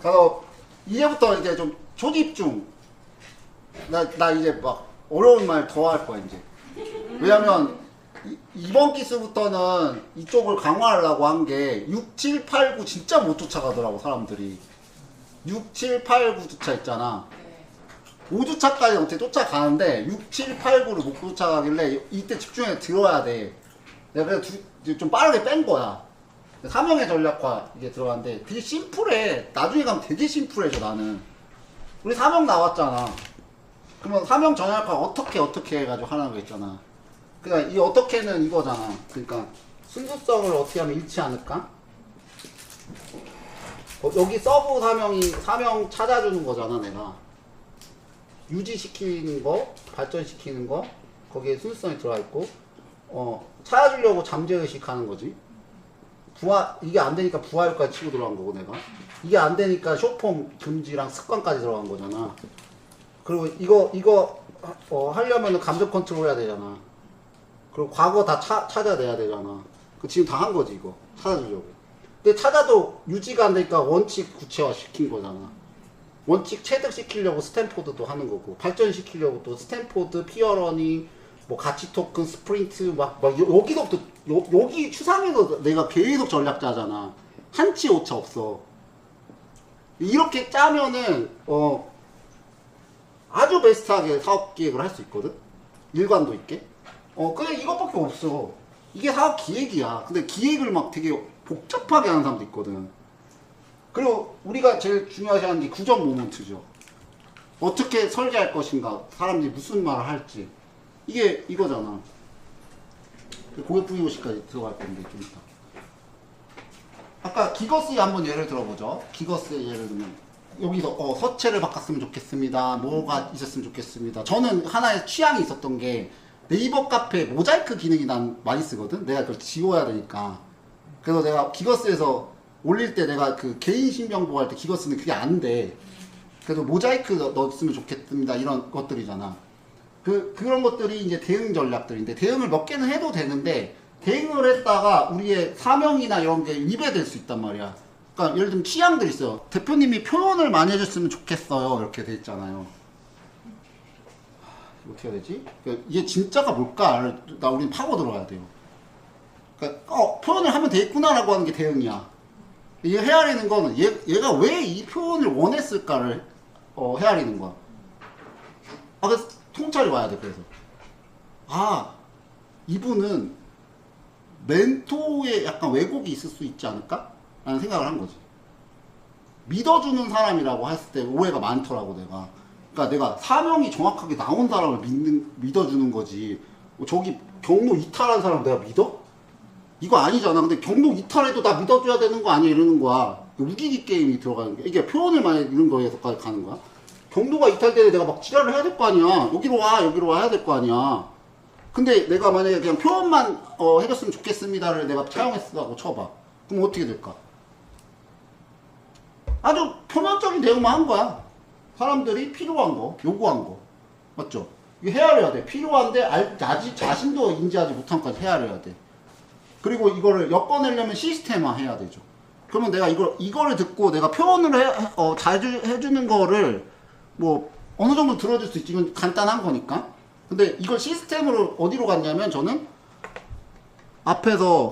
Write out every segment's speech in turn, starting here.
그래서 이제부터 이제 좀 초집중. 나 이제 막 어려운 말 더 할 거야 이제. 왜냐면 이번 기수부터는 이쪽을 강화하려고 한 게 6, 7, 8, 9 진짜 못 쫓아가더라고 사람들이. 6, 7, 8, 9주차 있잖아. 5주차까지 어떻게 쫓아가는데 6, 7, 8, 9를 못 쫓아가길래 이때 집중해서 들어야 돼. 내가 그래서 좀 빠르게 뺀 거야. 사명의 전략화 이게 들어갔는데 되게 심플해. 나중에 가면 되게 심플해져 나는. 우리 사명 나왔잖아. 그러면 사명 전략화 어떻게 해가지고 하는 거 있잖아. 그러니까 이 어떻게는 이거잖아. 그러니까 순수성을 어떻게 하면 잃지 않을까? 여기 서브 사명 찾아주는 거잖아 내가. 유지시키는 거, 발전시키는 거, 거기에 순수성이 들어가 있고, 찾아주려고 잠재의식 하는 거지. 이게 안 되니까 부하효과까지 치고 들어간 거고, 내가. 이게 안 되니까 쇼폼 금지랑 습관까지 들어간 거잖아. 그리고 이거 하려면 감정 컨트롤 해야 되잖아. 그리고 과거 다 찾아내야 되잖아. 지금 다 한 거지, 이거. 찾아주려고. 근데 찾아도 유지가 안 되니까 원칙 구체화 시킨 거잖아. 원칙 체득시키려고 스탠포드도 하는 거고, 발전시키려고 또 스탠포드, 피어러닝, 뭐 가치 토큰, 스프린트, 여기서부터, 여기 추상에서 내가 계속 전략자잖아. 한치 오차 없어. 이렇게 짜면은, 아주 베스트하게 사업 기획을 할 수 있거든? 일관도 있게. 그냥 이것밖에 없어. 이게 사업 기획이야. 근데 기획을 막 되게 복잡하게 하는 사람도 있거든. 그리고 우리가 제일 중요하게 하는 게 구정 모먼트죠. 어떻게 설계할 것인가, 사람들이 무슨 말을 할지. 이게 이거잖아. 고객 부위호식까지 들어갈 건데 좀 이따. 아까 기거스의 한번 예를 들어보죠. 기거스의 예를 들면 여기서 서체를 바꿨으면 좋겠습니다. 뭐가 있었으면 좋겠습니다. 저는 하나의 취향이 있었던 게 네이버 카페 모자이크 기능이 난 많이 쓰거든. 내가 그걸 지워야 되니까. 그래서 내가 기거스에서 올릴 때 내가 그 개인 신병 보호할 때 기거스는 그게 안 돼. 그래서 모자이크 넣었으면 좋겠습니다. 이런 것들이잖아. 그런 것들이 이제 대응 전략들인데, 대응을 몇 개는 해도 되는데, 대응을 했다가 우리의 사명이나 이런 게 위배될 수 있단 말이야. 그러니까 예를 들면 취향들 있어요. 대표님이 표현을 많이 해줬으면 좋겠어요. 이렇게 돼 있잖아요. 어떻게 해야 되지? 그러니까 이게 진짜가 뭘까? 우리는 파고 들어가야 돼요. 그러니까 표현을 하면 되겠구나라고 하는 게 대응이야. 이 헤아리는 거는 얘가 왜 이 표현을 원했을까를 헤아리는 거야. 그래서 통찰이 와야 돼. 그래서 이분은 멘토에 약간 왜곡이 있을 수 있지 않을까? 라는 생각을 한 거지. 믿어주는 사람이라고 했을 때 오해가 많더라고 내가. 그러니까 내가 사명이 정확하게 나온 사람을 믿어주는 거지. 저기 경로 이탈한 사람 내가 믿어? 이거 아니잖아. 근데 경로 이탈해도 나 믿어줘야 되는 거 아니야? 이러는 거야. 우기기 게임이 들어가는 게. 이게 표현을 많이 이런 거에서까지 가는 거야. 경로가 이탈되는데 내가 막 지랄을 해야 될 거 아니야. 여기로 와 해야 될 거 아니야. 근데 내가 만약에 그냥 표현만 해줬으면 좋겠습니다를 내가 차용했다고 쳐봐. 그럼 어떻게 될까? 아주 표면적인 대응만 한 거야. 사람들이 필요한 거, 요구한 거. 맞죠? 이거 헤아려야 돼. 필요한데 아직 자신도 인지하지 못한 것까지 헤아려야 돼. 그리고 이거를 엮어내려면 시스템화 해야 되죠. 그러면 내가 이거를 듣고 내가 표현을 잘 해주는 거를 뭐 어느 정도 들어줄 수 있지. 이건 간단한 거니까. 근데 이걸 시스템으로 어디로 갔냐면 저는 앞에서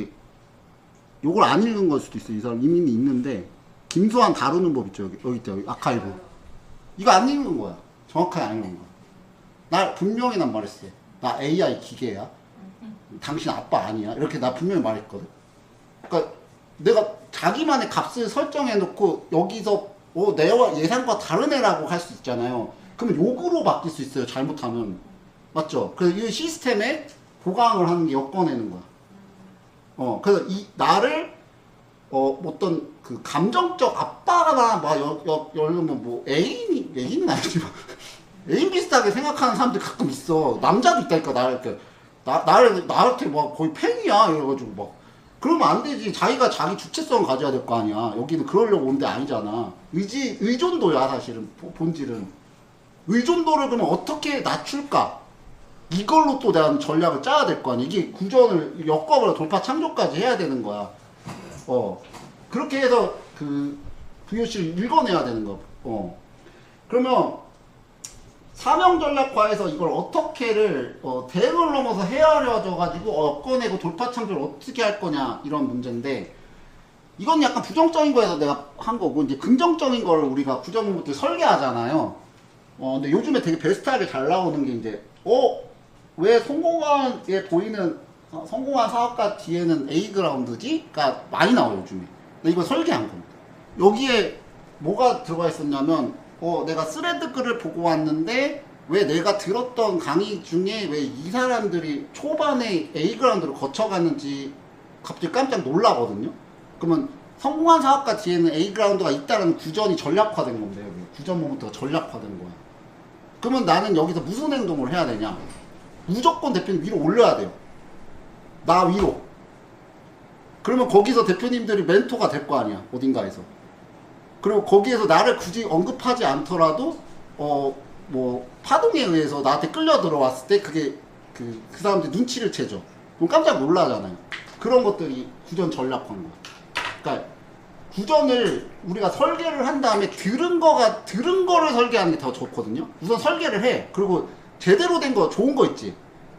요걸 안 읽은 걸 수도 있어요. 이 사람 이미 있는데 김수환 다루는 법 있죠. 여기 있다. 여기 아카이브. 이거 안 읽은 거야. 정확하게 안 읽은 거야. 나 분명히 난 말했어. 나 AI 기계야. 당신 아빠 아니야. 이렇게 나 분명히 말했거든. 그러니까 내가 자기만의 값을 설정해 놓고 여기서 내 예상과 다른 애라고 할 수 있잖아요. 그러면 욕으로 바뀔 수 있어요. 잘못하면. 맞죠? 그래서 이 시스템에 보강을 하는 게 엮어내는 거야. 그래서 나를 어떤 그 감정적 압박이나 뭐 애인은 아니지만 애인 비슷하게 생각하는 사람들 가끔 있어. 남자도 있다니까. 나한테 막 거의 팬이야. 이래가지고 막 그러면 안 되지. 자기가 자기 주체성을 가져야 될 거 아니야. 여기는 그러려고 온 데 아니잖아. 의존도야 사실은. 본질은 의존도를 그러면 어떻게 낮출까? 이걸로 또 내가 전략을 짜야 될 거 아니야. 이게 구전을 엮어버려 돌파 창조까지 해야 되는 거야. 그렇게 해서 VOC를 읽어내야 되는 거. 그러면 사명 전략화에서 이걸 어떻게를 대응을 넘어서 헤아려져 가지고 꺼내고 돌파 창조를 어떻게 할 거냐 이런 문제인데, 이건 약간 부정적인 거에서 내가 한 거고, 이제 긍정적인 거를 우리가 구조문부터 설계하잖아요. 근데 요즘에 되게 베스트하게 잘 나오는 게 이제 왜 성공한에 보이는 성공한 사업가 뒤에는 A 그라운드지?가 많이 나와요 요즘에. 근데 이거 설계한 겁니다. 여기에 뭐가 들어가 있었냐면, 내가 스레드 글을 보고 왔는데 왜 내가 들었던 강의 중에 왜 이 사람들이 초반에 A 그라운드를 거쳐갔는지 갑자기 깜짝 놀라거든요. 그러면 성공한 사업가 뒤에는 A 그라운드가 있다는 구전이 전략화된 건데, 여기 구전 모멘트가 전략화된 거야. 그러면 나는 여기서 무슨 행동을 해야 되냐? 무조건 대표님 위로 올려야 돼요. 나 위로. 그러면 거기서 대표님들이 멘토가 될 거 아니야, 어딘가에서. 그리고 거기에서 나를 굳이 언급하지 않더라도 뭐 파동에 의해서 나한테 끌려 들어왔을 때 그게 그 사람들 눈치를 채죠. 그럼 깜짝 놀라잖아요. 그런 것들이 구전 전략화인 거야. 그러니까 구전을 우리가 설계를 한 다음에 들은 거를 설계하는 게 더 좋거든요. 우선 설계를 해. 그리고 제대로 된 거, 좋은 거 있지.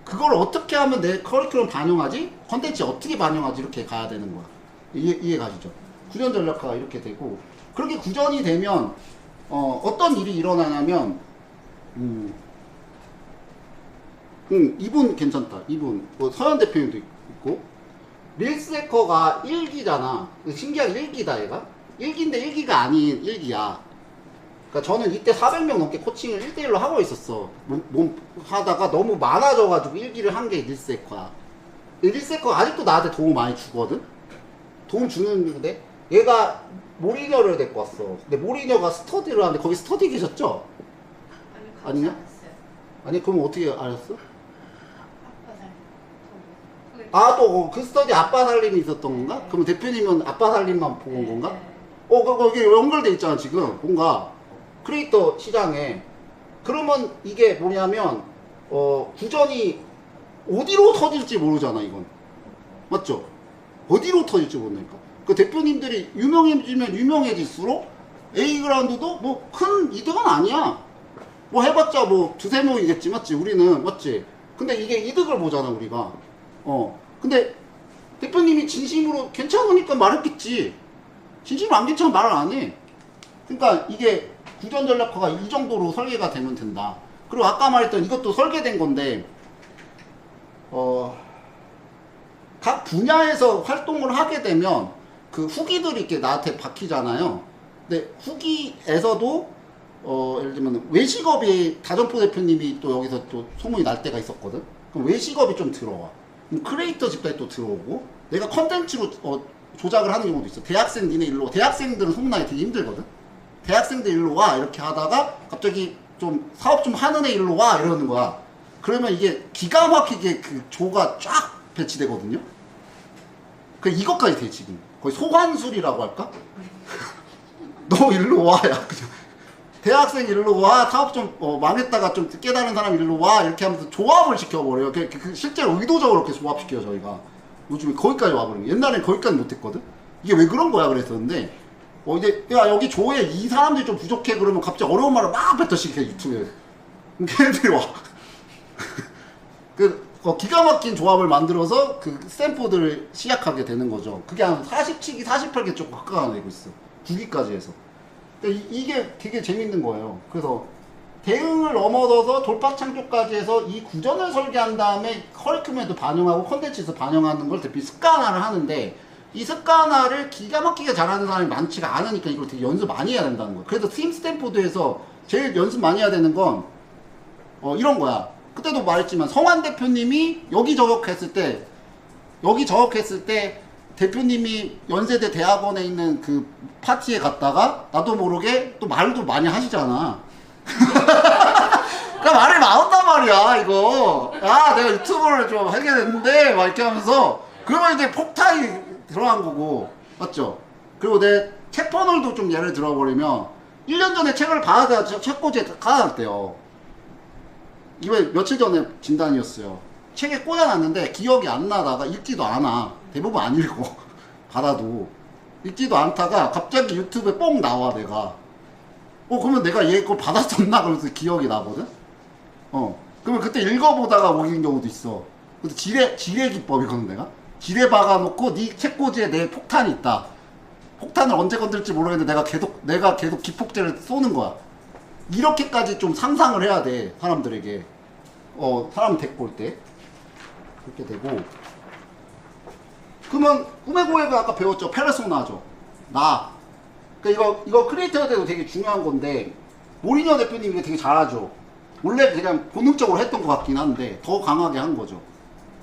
그걸 어떻게 하면 내 커리큘럼 반영하지? 컨텐츠 어떻게 반영하지? 이렇게 가야 되는 거야. 이해 가시죠? 구전 전략화가 이렇게 되고, 그렇게 구전이 되면 어떤 일이 일어나냐면, 이분 괜찮다. 이분 서현 대표님도 있고, 밀스에커가 1기잖아. 신기하게 1기다 얘가. 1기인데 1기가 아닌 1기야. 그러니까 저는 이때 400명 넘게 코칭을 1대1로 하고 있었어. 하다가 너무 많아져가지고 1기를 한 게 밀스에커야. 밀스에커가 아직도 나한테 도움 많이 주거든? 도움 주는데, 얘가 모리녀를 데리고 왔어. 근데 모리녀가 스터디를 하는데, 거기 스터디 계셨죠? 아니냐? 아니, 그럼 어떻게 알았어? 또 그 스터디 아빠 살림이 있었던 건가? 그럼 대표님은 아빠 살림만 보고 온 건가? 거기 연결돼 있잖아 지금 뭔가 크리에이터 시장에. 그러면 이게 뭐냐면 구전이 어디로 터질지 모르잖아 이건. 맞죠? 어디로 터질지 모르니까. 그 대표님들이 유명해지면 유명해질수록 A 그라운드도 뭐 큰 이득은 아니야. 뭐 해봤자 뭐 두세 명이겠지, 맞지? 우리는, 맞지? 근데 이게 이득을 보잖아 우리가. 근데 대표님이 진심으로 괜찮으니까 말했겠지. 진심으로 안 괜찮으면 말을 안 해. 그러니까 이게 구전 전략화가 이 정도로 설계가 되면 된다. 그리고 아까 말했던 이것도 설계된 건데, 각 분야에서 활동을 하게 되면 그 후기들이 이렇게 나한테 박히잖아요. 근데 후기에서도 예를 들면 외식업이 다점포 대표님이 또 여기서 또 소문이 날 때가 있었거든. 그럼 외식업이 좀 들어와. 크리에이터 집단이 또 들어오고, 내가 컨텐츠로 조작을 하는 경우도 있어. 대학생 니네 일로 와. 대학생들은 소문나기 되게 힘들거든. 대학생들 일로 와 이렇게 하다가 갑자기 좀 사업 좀 하는 애 일로 와 이러는 거야. 그러면 이게 기가 막히게 그 조가 쫙 배치되거든요. 그 이것까지 돼 지금. 거의 소환술이라고 할까? 너 일로 와, 야 그냥. 대학생 일로 와, 사업 좀 망했다가 좀 깨달은 사람 일로 와 이렇게 하면서 조합을 시켜버려요. 실제로 의도적으로 그렇게 조합시켜요 저희가. 요즘에 거기까지 와버린 거예요. 옛날엔 거기까지 못했거든. 이게 왜 그런 거야 그랬었는데, 이제 야 여기 조에 이 사람들이 좀 부족해 그러면 갑자기 어려운 말을 막 뱉어시켜 유튜브에. 걔네들이 와. 기가 막힌 조합을 만들어서 그 스탬포드를 시작하게 되는 거죠. 그게 한 47기, 48기 쪽 가까이 되고 있어. 9기까지 해서. 이게 되게 재밌는 거예요. 그래서 대응을 넘어서서 돌파 창조까지 해서 이 구전을 설계한 다음에 커리큘럼에도 반영하고 컨텐츠에서 반영하는 걸 대표 습관화를 하는데, 이 습관화를 기가 막히게 잘하는 사람이 많지가 않으니까 이걸 되게 연습 많이 해야 된다는 거예요. 그래서 팀 스탬포드에서 제일 연습 많이 해야 되는 건 이런 거야. 그때도 말했지만 성환 대표님이 여기 저격했을 때 대표님이 연세대 대학원에 있는 그 파티에 갔다가 나도 모르게 또 말도 많이 하시잖아. 그러니까 말이 나온단 말이야 이거. 야 내가 유튜브를 좀 하게 됐는데 막 이렇게 하면서, 그러면 이제 폭탄이 들어간 거고, 맞죠? 그리고 내 책번호도 좀 예를 들어버리면 1년 전에 책을 받아야 책꽂이에 가놨대요. 이번 며칠 전에 진단이었어요. 책에 꽂아놨는데 기억이 안 나다가 읽지도 않아. 대부분 안 읽고 받아도. 읽지도 않다가 갑자기 유튜브에 뽕 나와 내가. 그러면 내가 얘 거 받았었나 그러면서 기억이 나거든. 그러면 그때 읽어보다가 먹인 경우도 있어. 근데 지뢰 기법이거든 내가. 지뢰 박아놓고 네 책꽂이에 내 폭탄이 있다. 폭탄을 언제 건들지 모르겠는데 내가 계속 기폭제를 쏘는 거야. 이렇게까지 좀 상상을 해야 돼 사람들에게. 사람 데리고 올 때 그렇게 되고. 그러면 꿈의 고액을 아까 배웠죠. 페르소나죠. 나. 그러니까 이거 크리에이터한테도 되게 중요한 건데 모리뉴 대표님이 이거 되게 잘하죠. 원래 그냥 본능적으로 했던 것 같긴 한데 더 강하게 한 거죠.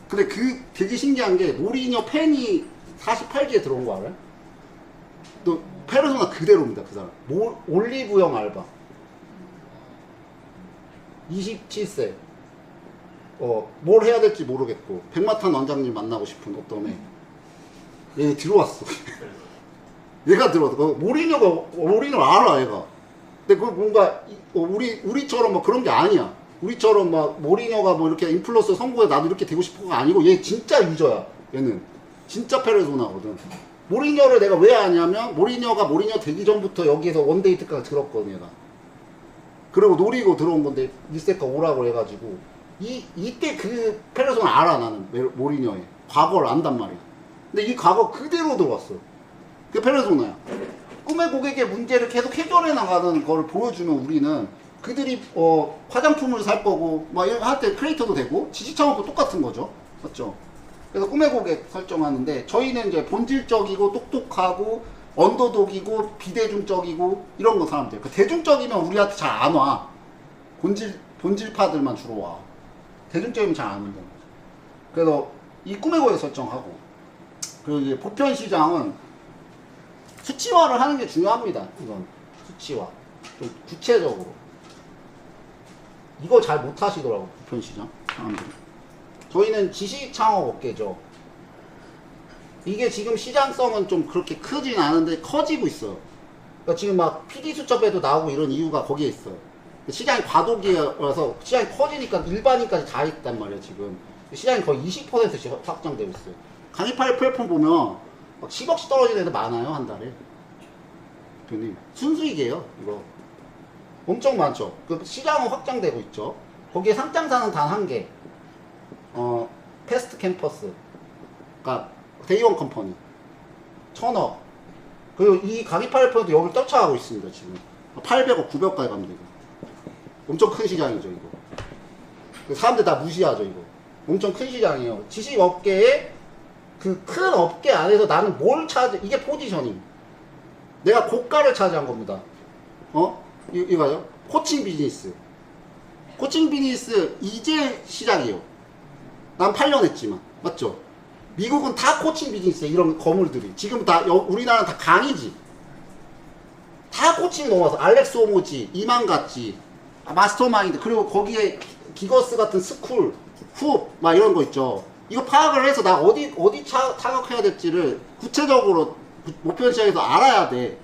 근데 되게 신기한 게 모리뉴 팬이 48기에 들어온 거 알아요? 또 페르소나 그대로입니다. 그 사람. 올리브영 알바. 27세. 뭘 해야 될지 모르겠고 백마탄 원장님 만나고 싶은 어떤 애. 얘 들어왔어. 얘가 들어왔어. 모리뉴를 알아 얘가. 근데 그 뭔가 우리처럼 뭐 그런 게 아니야. 우리처럼 막 모리뉴가 뭐 이렇게 인플루언서 선거에 나도 이렇게 되고 싶어가 아니고 얘 진짜 유저야. 얘는 진짜 페르소나거든. 모리뉴를 내가 왜 아냐면 모리뉴가 모리뉴 되기 전부터 여기에서 원데이 특가가 들었거든 얘가. 그리고 노리고 들어온 건데 일세카 오라고 해가지고 이때 그 페르소나 알아 나는 모리뉴의 과거를 안단 말이야. 근데 이 과거 그대로 들어왔어. 그게 페르소나야. 꿈의 고객의 문제를 계속 해결해 나가는 걸 보여주면 우리는 그들이 화장품을 살 거고 막 이런 할 때 크리에이터도 되고 지식창업도 똑같은 거죠. 맞죠? 그래서 꿈의 고객 설정하는데 저희는 이제 본질적이고 똑똑하고 언더독이고 비대중적이고 이런 거 사람들. 그 대중적이면 우리한테 잘 안 와. 본질파들만 주로 와. 대중적이면 잘 안 온다. 그래서 이 꿈의 고객 설정하고 그리고 이제 보편 시장은 수치화를 하는 게 중요합니다. 이건 수치화. 좀 구체적으로. 이거 잘 못하시더라고 보편 시장 사람들이. 저희는 지식 창업 업계죠. 이게 지금 시장성은 좀 그렇게 크진 않은데 커지고 있어요. 그러니까 지금 막 PD 수첩에도 나오고 이런 이유가 거기에 있어요. 시장이 과도기라서 시장이 커지니까 일반인까지 다 있단 말이에요 지금. 시장이 거의 20%씩 확장되고 있어요. 강의파일 플랫폼 보면 막 10억씩 떨어지는 애들 많아요 한 달에. 대표님 순수익이에요 이거. 엄청 많죠. 그 시장은 확장되고 있죠. 거기에 상장사는 단 한 개. 패스트 캠퍼스. 그러니까 데이원 컴퍼니 1000억. 그리고 이 강의파일폰도 여기를 쫓아가고 있습니다 지금. 800억 900억까지 가면 되고. 엄청 큰 시장이죠 이거. 사람들 다 무시하죠 이거. 엄청 큰 시장이에요. 지식업계에 그 큰 업계 안에서 나는 뭘 이게 포지셔닝. 내가 고가를 차지한 겁니다. 이거요? 코칭 비즈니스. 코칭 비즈니스 이제 시작이에요. 난 8년 했지만. 맞죠? 미국은 다 코칭 비즈니스에 이런 거물들이. 지금 다, 우리나라는 다 강의지. 다 코칭 넘어와서. 알렉스 오모지, 이만가지, 마스터마인드, 그리고 거기에 기거스 같은 스쿨, 훅, 막 이런 거 있죠. 이거 파악을 해서 나 어디 타격해야 될지를 구체적으로 목표 시장에서 알아야 돼.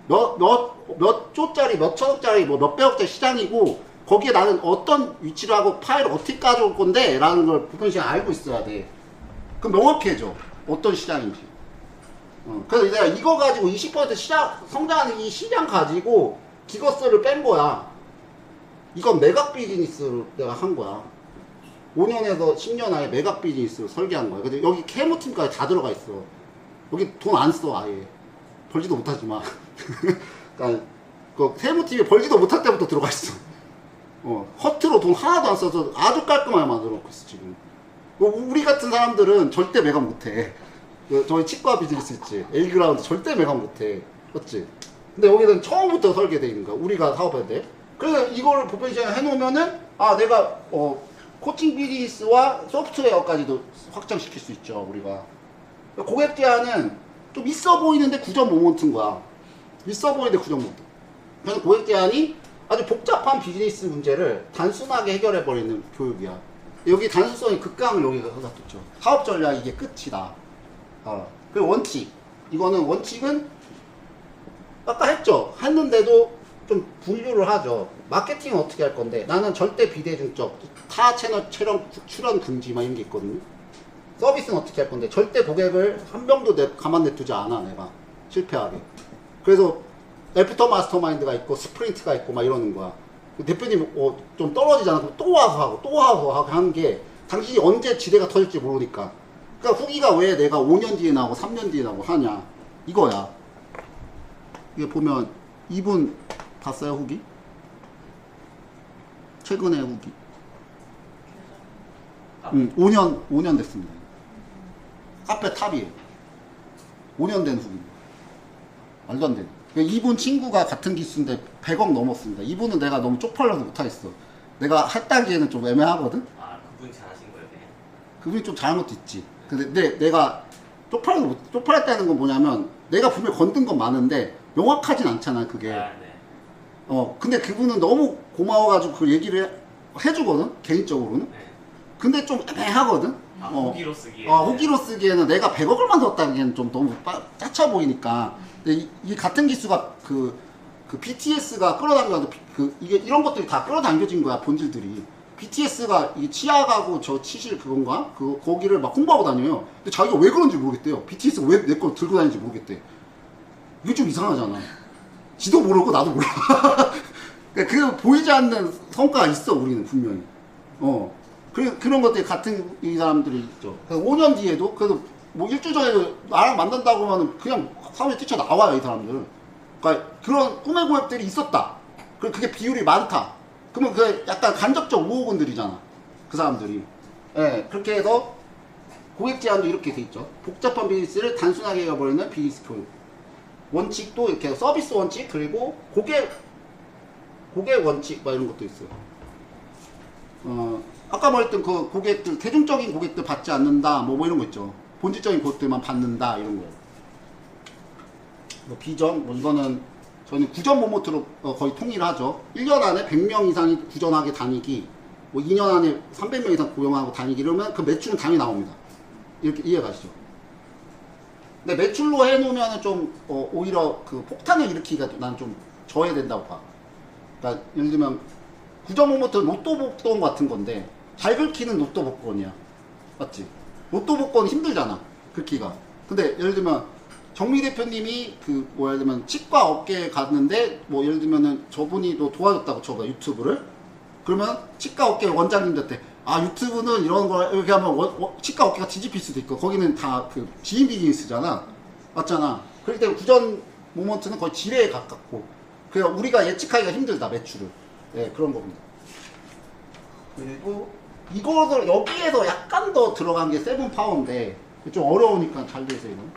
몇 조짜리, 몇 천억짜리, 뭐 몇백억짜리 시장이고, 거기에 나는 어떤 위치를 하고 파일을 어떻게 가져올 건데, 라는 걸 목표 시장에 알고 있어야 돼. 그럼 명확해져. 어떤 시장인지. 그래서 내가 이거 가지고 20% 성장하는 이 시장 가지고 기거스를 뺀 거야. 이건 매각 비즈니스를 내가 한 거야. 5년에서 10년 안에 매각 비즈니스를 설계한 거야. 근데 여기 캐모팀까지 다 들어가 있어. 여기 돈 안 써, 아예. 벌지도 못하지만. 그러니까, 그 세무팀이 벌지도 못할 때부터 들어가 있어. 허트로 돈 하나도 안 써서 아주 깔끔하게 만들어 놓고 있어, 지금. 우리 같은 사람들은 절대 매각 못 해. 저희 치과 비즈니스 있지. A그라운드 절대 매각 못 해. 맞지? 근데 여기는 처음부터 설계되어 있는 거야. 우리가 사업해야 돼. 그래서 이거를 보편 시장에 해놓으면은, 내가, 코칭 비즈니스와 소프트웨어까지도 확장시킬 수 있죠, 우리가. 고객 제한은 좀 있어 보이는데 9.5몬트인 거야. 있어 보이는데 9.5몬트. 그래서 고객 제한이 아주 복잡한 비즈니스 문제를 단순하게 해결해버리는 교육이야. 여기 단순성이 극강을 여기가 쏟아졌죠. 사업 전략 이게 끝이다. 그리고 원칙. 이거는 원칙은 아까 했는데도 좀 분류를 하죠. 마케팅은 어떻게 할 건데 나는 절대 비대중적 타 채널 출연 금지 막 이런 게 있거든요. 서비스는 어떻게 할 건데 절대 고객을 한 명도 가만 냅두지 않아 내가. 실패하게. 그래서 애프터 마스터마인드가 있고 스프린트가 있고 막 이러는 거야. 대표님 좀 떨어지잖아. 그럼 또 와서 하고 하는 게 당신이 언제 지대가 터질지 모르니까. 그러니까 후기가 왜 내가 5년 뒤에 나오고 3년 뒤에 나오고 하냐 이거야. 이게 보면 이분 봤어요 후기? 최근에 후기. 5년 됐습니다. 카페 탑이에요. 5년 된 후기. 말도 안 돼. 이분 친구가 같은 기수인데 100억 넘었습니다. 이분은 내가 너무 쪽팔려서 못하겠어. 내가 했다기에는 좀 애매하거든? 아, 그분이 잘하신 거예요? 그냥? 그분이 좀 잘한 것도 있지. 근데 내가 쪽팔렸다는 건 뭐냐면 내가 분명히 건든 건 많은데 명확하진 않잖아, 그게. 아, 네. 근데 그분은 너무 고마워가지고 그 얘기를 해주거든, 개인적으로는. 네. 근데 좀 애매하거든? 아, 후기로 쓰기에. 후기로 쓰기에는 내가 100억을 만들었다기에는 좀 너무 짜쳐 보이니까. 근데 이 같은 기수가 그 BTS가 끌어당겨도 이게 이런 것들이 다 끌어당겨진 거야, 본질들이. BTS가 이 치아가고 저 치실 그건가? 거기를 막 홍보하고 다녀요. 근데 자기가 왜 그런지 모르겠대요. BTS가 왜 내 걸 들고 다니는지 모르겠대. 이게 좀 이상하잖아. 지도 모르고 나도 몰라. 그 보이지 않는 성과가 있어, 우리는 분명히. 그런 것들이 같은 이 사람들이 있죠. 5년 뒤에도, 그래도 뭐 일주일 전에도 나랑 만난다고 하면 그냥 사무실 뛰쳐나와요, 이 사람들. 그러니까 그런 꿈의 고객들이 있었다. 그게 비율이 많다. 그러면 그 약간 간접적 우호군들이잖아, 그 사람들이. 예, 그렇게 해서 고객 제한도 이렇게 돼 있죠. 복잡한 비즈니스를 단순하게 해버리는 비즈니스 교육. 원칙도 이렇게 서비스 원칙, 그리고 고객 원칙, 막 이런 것도 있어요. 아까 말했던 그 고객들, 대중적인 고객들 받지 않는다, 뭐 이런 거 있죠. 본질적인 고객들만 받는다, 이런 거. 뭐 비전, 뭐 이거는 저희는 구전 모모트로 거의 통일하죠. 1년 안에 100명 이상이 구전하게 다니기, 뭐 2년 안에 300명 이상 고용하고 다니기, 이러면 그 매출은 당연히 나옵니다. 이렇게 이해가시죠? 근데 매출로 해놓으면 좀 오히려 그 폭탄을 일으키기가 난 좀 저해된다고 봐. 그러니까 예를 들면 구전 모모트 로또 복권 같은 건데 잘 긁히는 로또 복권이야. 맞지? 로또 복권 힘들잖아, 긁기가. 근데 예를 들면 정미 대표님이 예를 들면 치과 업계에 갔는데 뭐 예를 들면은 저분이 또 도와줬다고 쳐봐, 유튜브를. 그러면 치과 업계 원장님들한테 유튜브는 이런 거 이렇게 하면 치과 업계가 뒤집힐 수도 있고, 거기는 다 그 지인 비즈니스잖아. 맞잖아. 그렇기 때문에 구전 모먼트는 거의 지뢰에 가깝고, 그래서 우리가 예측하기가 힘들다, 매출을. 네, 그런 겁니다. 그리고 이거를 여기에서 약간 더 들어간 게 세븐 파워인데 좀 어려우니까 잘 돼서 이건.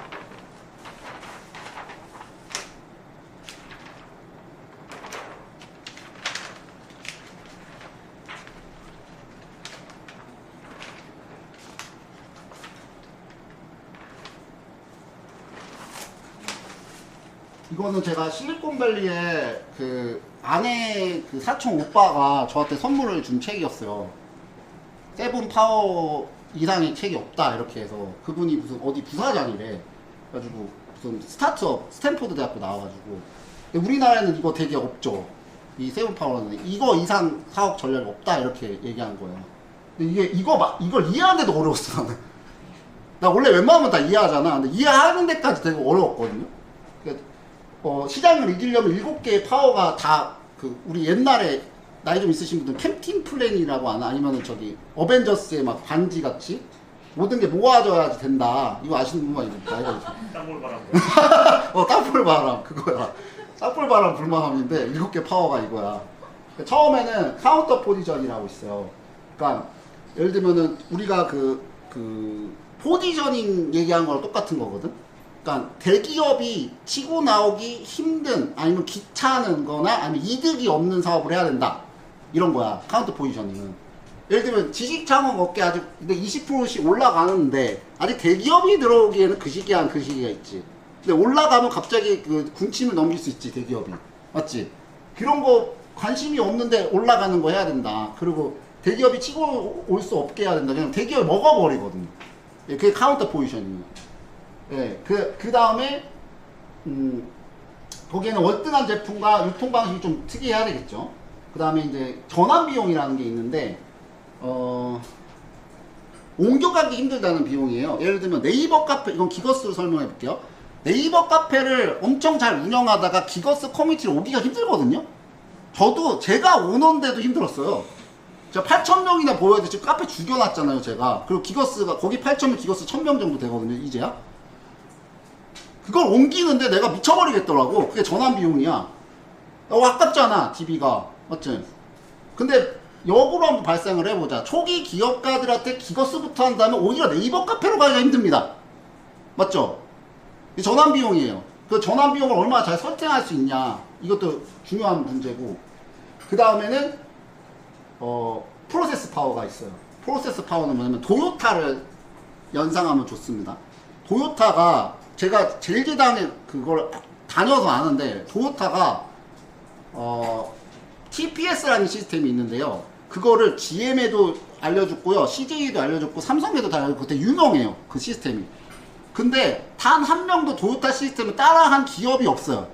이거는 제가 실리콘밸리에 그 아내 그 사촌 오빠가 저한테 선물을 준 책이었어요. 세븐 파워 이상의 책이 없다, 이렇게 해서. 그분이 무슨 어디 부사장이래. 그래가지고 무슨 스타트업 스탠포드 대학교 나와가지고. 근데 우리나라에는 이거 되게 없죠, 이 세븐 파워는. 이거 이상 사업 전략이 없다, 이렇게 얘기한 거예요. 근데 이걸 이해하는데도 어려웠어, 나는. 나 원래 웬만하면 다 이해하잖아. 근데 이해하는 데까지 되게 어려웠거든요. 시장을 이기려면 7개의 파워가 다 우리 옛날에 나이 좀 있으신 분들은 캡틴 플랜이라고 하나, 아니면은 어벤져스의 막 반지 같이 모든 게 모아져야지 된다. 이거 아시는 분만 있는 나이가 있어. 땅볼 바람. 땅볼 바람 그거야. 땅볼 바람 불마함인데 7개 파워가 이거야. 처음에는 카운터 포지션이라고 있어요. 그러니까 예를 들면은 우리가 포지셔닝 얘기한 거랑 똑같은 거거든. 그러니까 대기업이 치고 나오기 힘든, 아니면 귀찮은 거나 아니면 이득이 없는 사업을 해야 된다, 이런 거야, 카운터 포지셔닝은. 예를 들면 지식창업 업계 아직 20%씩 올라가는데 아직 대기업이 들어오기에는 그 시기가 있지. 근데 올라가면 갑자기 군침을 넘길 수 있지, 대기업이. 맞지? 그런 거 관심이 없는데 올라가는 거 해야 된다. 그리고 대기업이 치고 올 수 없게 해야 된다. 그냥 대기업이 먹어버리거든요. 그게 카운터 포지셔닝이야. 예, 그 다음에, 거기에는 월등한 제품과 유통 방식이 좀 특이해야 되겠죠. 그 다음에 이제 전환 비용이라는 게 있는데, 옮겨가기 힘들다는 비용이에요. 예를 들면 네이버 카페, 이건 기거스로 설명해 볼게요. 네이버 카페를 엄청 잘 운영하다가 기거스 커뮤니티로 오기가 힘들거든요. 저도 제가 오는데도 힘들었어요. 제가 8,000명이나 보여도 지금 카페 죽여놨잖아요, 제가. 그리고 기거스가 거기 8,000명, 기거스 1,000명 정도 되거든요, 이제야. 그걸 옮기는데 내가 미쳐버리겠더라고. 그게 전환 비용이야. 아깝잖아, DB가. 맞지? 근데 역으로 한번 발생을 해보자. 초기 기업가들한테 기거스부터 한다면 오히려 네이버 카페로 가기가 힘듭니다. 맞죠? 이 전환 비용이에요. 그 전환 비용을 얼마나 잘 설정할 수 있냐. 이것도 중요한 문제고. 그 다음에는 프로세스 파워가 있어요. 프로세스 파워는 뭐냐면 도요타를 연상하면 좋습니다. 도요타가 제가 제일제당에 그걸 다녀서 아는데 도요타가 TPS라는 시스템이 있는데요. 그거를 GM에도 알려줬고요. CJ에도 알려줬고 삼성에도 다 알려줬고 그때 유명해요. 그 시스템이. 근데 단 한 명도 도요타 시스템을 따라한 기업이 없어요.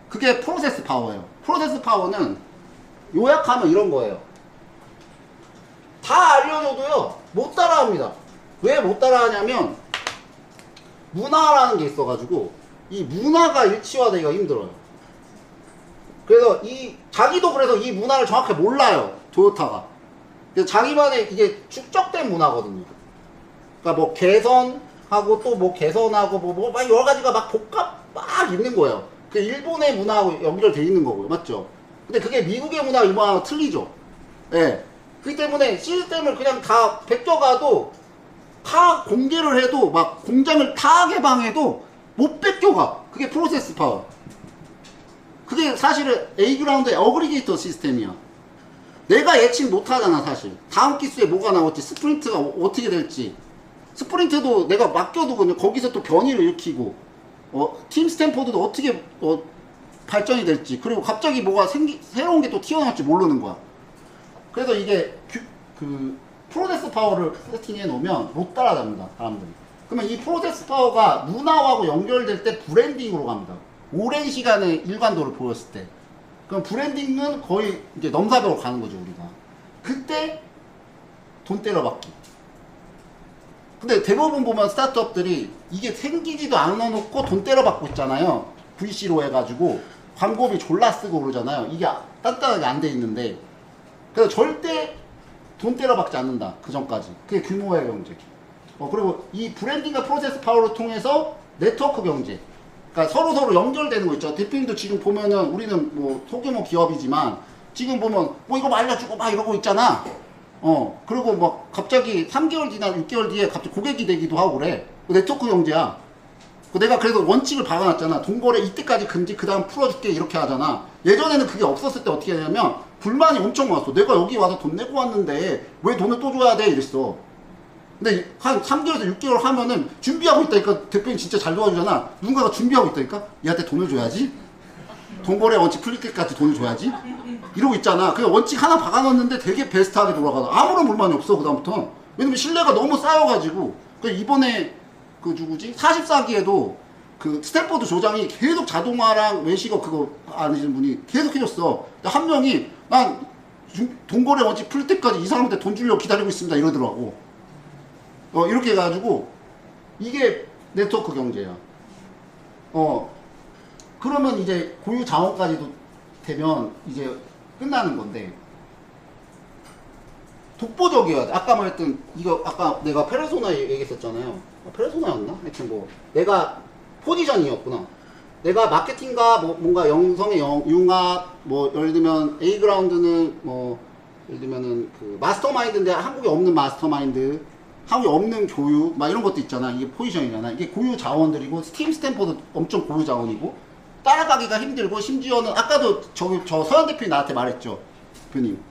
그게 프로세스 파워예요. 프로세스 파워는 요약하면 이런 거예요. 다 알려줘도요 못 따라합니다. 왜 못 따라하냐면 문화라는 게 있어가지고 이 문화가 일치화되기가 힘들어요. 그래서 자기도 그래서 이 문화를 정확히 몰라요. 도요타가. 그래서 자기만의 이게 축적된 문화거든요. 그러니까 뭐 개선하고 또 뭐 개선하고 뭐 막 여러 가지가 막 복합 막 있는 거예요. 그 일본의 문화하고 연결돼 있는 거고요. 맞죠? 근데 그게 미국의 문화와 이 문화가 틀리죠. 예. 네. 그렇기 때문에 시스템을 그냥 다 베껴가도 다 공개를 해도 막 공장을 다 개방해도 못 베껴가. 그게 프로세스 파워. 그게 사실은 A그라운드의 어그리게이터 시스템이야. 내가 예측 못하잖아 사실. 다음 기수에 뭐가 나올지 스프린트가 어떻게 될지. 스프린트도 내가 맡겨두거든요. 거기서 또 변이를 일으키고 팀 스탠포드도 어떻게 발전이 될지. 그리고 갑자기 뭐가 새로운 게 또 튀어나올지 모르는 거야. 그래서 이게 프로세스 파워를 세팅해 놓으면 못 따라잡니다 사람들이. 그러면 이 프로세스 파워가 문화하고 연결될 때 브랜딩으로 갑니다. 오랜 시간의 일관도를 보였을 때. 그럼 브랜딩은 거의 이제 넘사벽으로 가는 거죠 우리가. 그때 돈 때려받기. 근데 대부분 보면 스타트업들이 이게 생기지도 않아놓고 돈 때려받고 있잖아요. VC로 해가지고 광고비 졸라 쓰고 그러잖아요. 이게 단단하게 안 돼 있는데. 그래서 절대 돈 때려박지 않는다. 그 전까지. 그게 규모의 경제. 그리고 이 브랜딩과 프로세스 파워를 통해서 네트워크 경제. 그러니까 서로 연결되는 거 있죠. 대표님도 지금 보면은 우리는 뭐 소규모 기업이지만 지금 보면 뭐 이거 알려주고 막 이러고 있잖아. 그리고 뭐 갑자기 3개월 지나 6개월 뒤에 갑자기 고객이 되기도 하고 그래. 네트워크 경제야. 내가 그래서 원칙을 박아놨잖아. 동거래 이때까지 금지 그 다음 풀어줄게 이렇게 하잖아. 예전에는 그게 없었을 때 어떻게 하냐면 불만이 엄청 많았어. 내가 여기 와서 돈 내고 왔는데 왜 돈을 또 줘야 돼 이랬어. 근데 한 3개월에서 6개월 하면은 준비하고 있다니까. 대표님 진짜 잘 도와주잖아. 누군가가 준비하고 있다니까. 얘한테 돈을 줘야지. 동거래 원칙 풀릴 때까지 돈을 줘야지. 이러고 있잖아. 그냥 원칙 하나 박아놨는데 되게 베스트하게 돌아가서 아무런 불만이 없어 그 다음부터. 왜냐면 신뢰가 너무 쌓여가지고. 이번에 그 누구지? 44기에도 그 스탠포드 조장이 계속 자동화랑 외식어 그거 아시는 분이 계속 해줬어. 한 명이 난 동거래 원칙 풀릴 때까지 이 사람한테 돈 주려고 기다리고 있습니다 이러더라고. 이렇게 해가지고 이게 네트워크 경제야. 그러면 이제 고유 자원까지도 되면 이제 끝나는 건데 독보적이어야 돼. 아까 말했던 이거 아까 내가 페르소나 얘기했었잖아요. 페르소나였나? 하여튼 뭐 내가 포지션이었구나. 내가 마케팅과 뭔가 영성의 융합 뭐 예를 들면 A그라운드는 뭐 예를 들면은 그 마스터마인드인데 한국에 없는 마스터마인드, 한국에 없는 교육 막 이런 것도 있잖아. 이게 포지션이잖아. 이게 고유 자원들이고 팀 스탠포드 엄청 고유 자원이고 따라가기가 힘들고 심지어는 아까도 저 서현 대표님 나한테 말했죠. 대표님.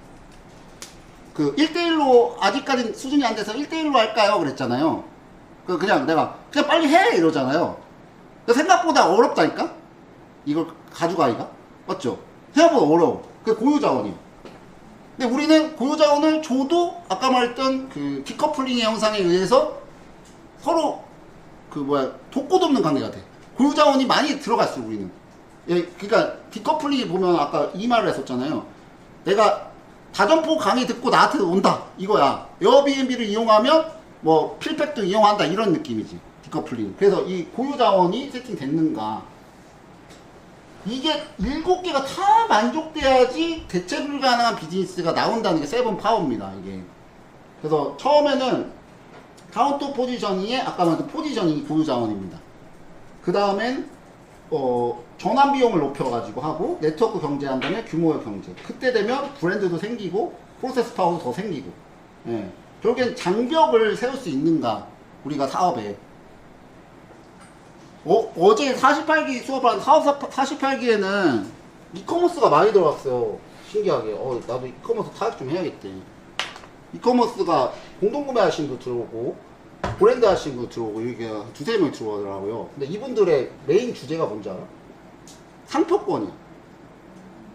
그 1대1로 아직까지 수준이 안 돼서 1대1로 할까요? 그랬잖아요. 그냥 내가 그냥 빨리 해 이러잖아요. 생각보다 어렵다니까? 이걸 가져가기가? 맞죠? 생각보다 어려워. 그게 고유자원이에요. 근데 우리는 고유자원을 줘도 아까 말했던 그 디커플링의 형상에 의해서 서로 돕고 돕는 관계가 돼. 고유자원이 많이 들어갔어 우리는. 그러니까 디커플링이 보면 아까 이 말을 했었잖아요. 내가 다점포 강의 듣고 나한테 온다 이거야. 에어비앤비를 이용하면 뭐 필팩도 이용한다 이런 느낌이지. 디커플링. 그래서 이 고유 자원이 세팅됐는가. 이게 7개가 다 만족돼야지 대체 불가능한 비즈니스가 나온다는 게 세븐 파워입니다, 이게. 그래서 처음에는 카운터 포지셔닝에 아까 말한 포지셔닝이 고유 자원입니다. 그 다음엔 전환 비용을 높여가지고 하고 네트워크 경제한 다음에 규모의 경제. 그때 되면 브랜드도 생기고 프로세스 파워도 더 생기고. 예. 결국엔 장벽을 세울 수 있는가 우리가 사업에. 어제 48기 수업한 사업 48기에는 이커머스가 많이 들어왔어요. 신기하게. 나도 이커머스 타격 좀 해야겠대. 이커머스가 공동구매 하신 분 들어오고 브랜드 하신 분 들어오고 이게 두세 명이 들어오더라고요. 근데 이분들의 메인 주제가 뭔지 알아? 상표권이야.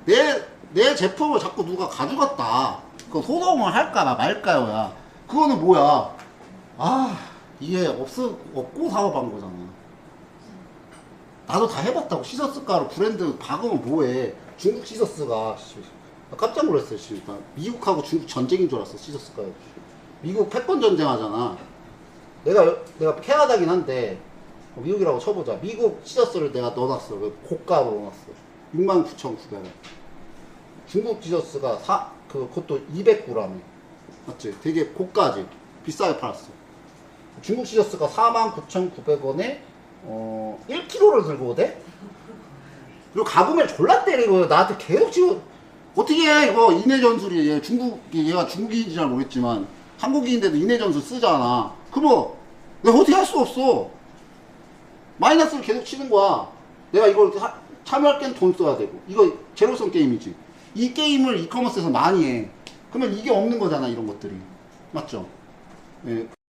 내 제품을 자꾸 누가 가져갔다. 그 소송을 할까 말까요야. 그거는 뭐야? 이게 없고 사업한 거잖아. 나도 다 해봤다고. 시서스가로 브랜드 박으면 뭐해. 중국 시서스가 깜짝 놀랐어요. 진짜. 미국하고 중국 전쟁인 줄 알았어. 시서스가. 미국 패권 전쟁 하잖아. 내가 캐나다긴 한데 미국이라고 쳐보자. 미국 시저스를 내가 넣어놨어. 고가로 넣어놨어. 69,900원. 중국 시저스가 그것도 200g에. 맞지? 되게 고가지. 비싸게 팔았어. 중국 시저스가 49,900원에 1kg를 들고 오대? 그리고 가구면 졸라 때리고 나한테 계속 지금 어떻게 해 이거 인해 전술이 얘가 중국인인지 잘 모르겠지만 한국인인데도 인해 전술 쓰잖아. 그러면 내가 어떻게 할 수 없어. 마이너스를 계속 치는 거야. 내가 이걸 참여할 땐 돈 써야 되고. 이거 제로섬 게임이지. 이 게임을 이커머스에서 많이 해. 그러면 이게 없는 거잖아, 이런 것들이. 맞죠? 예.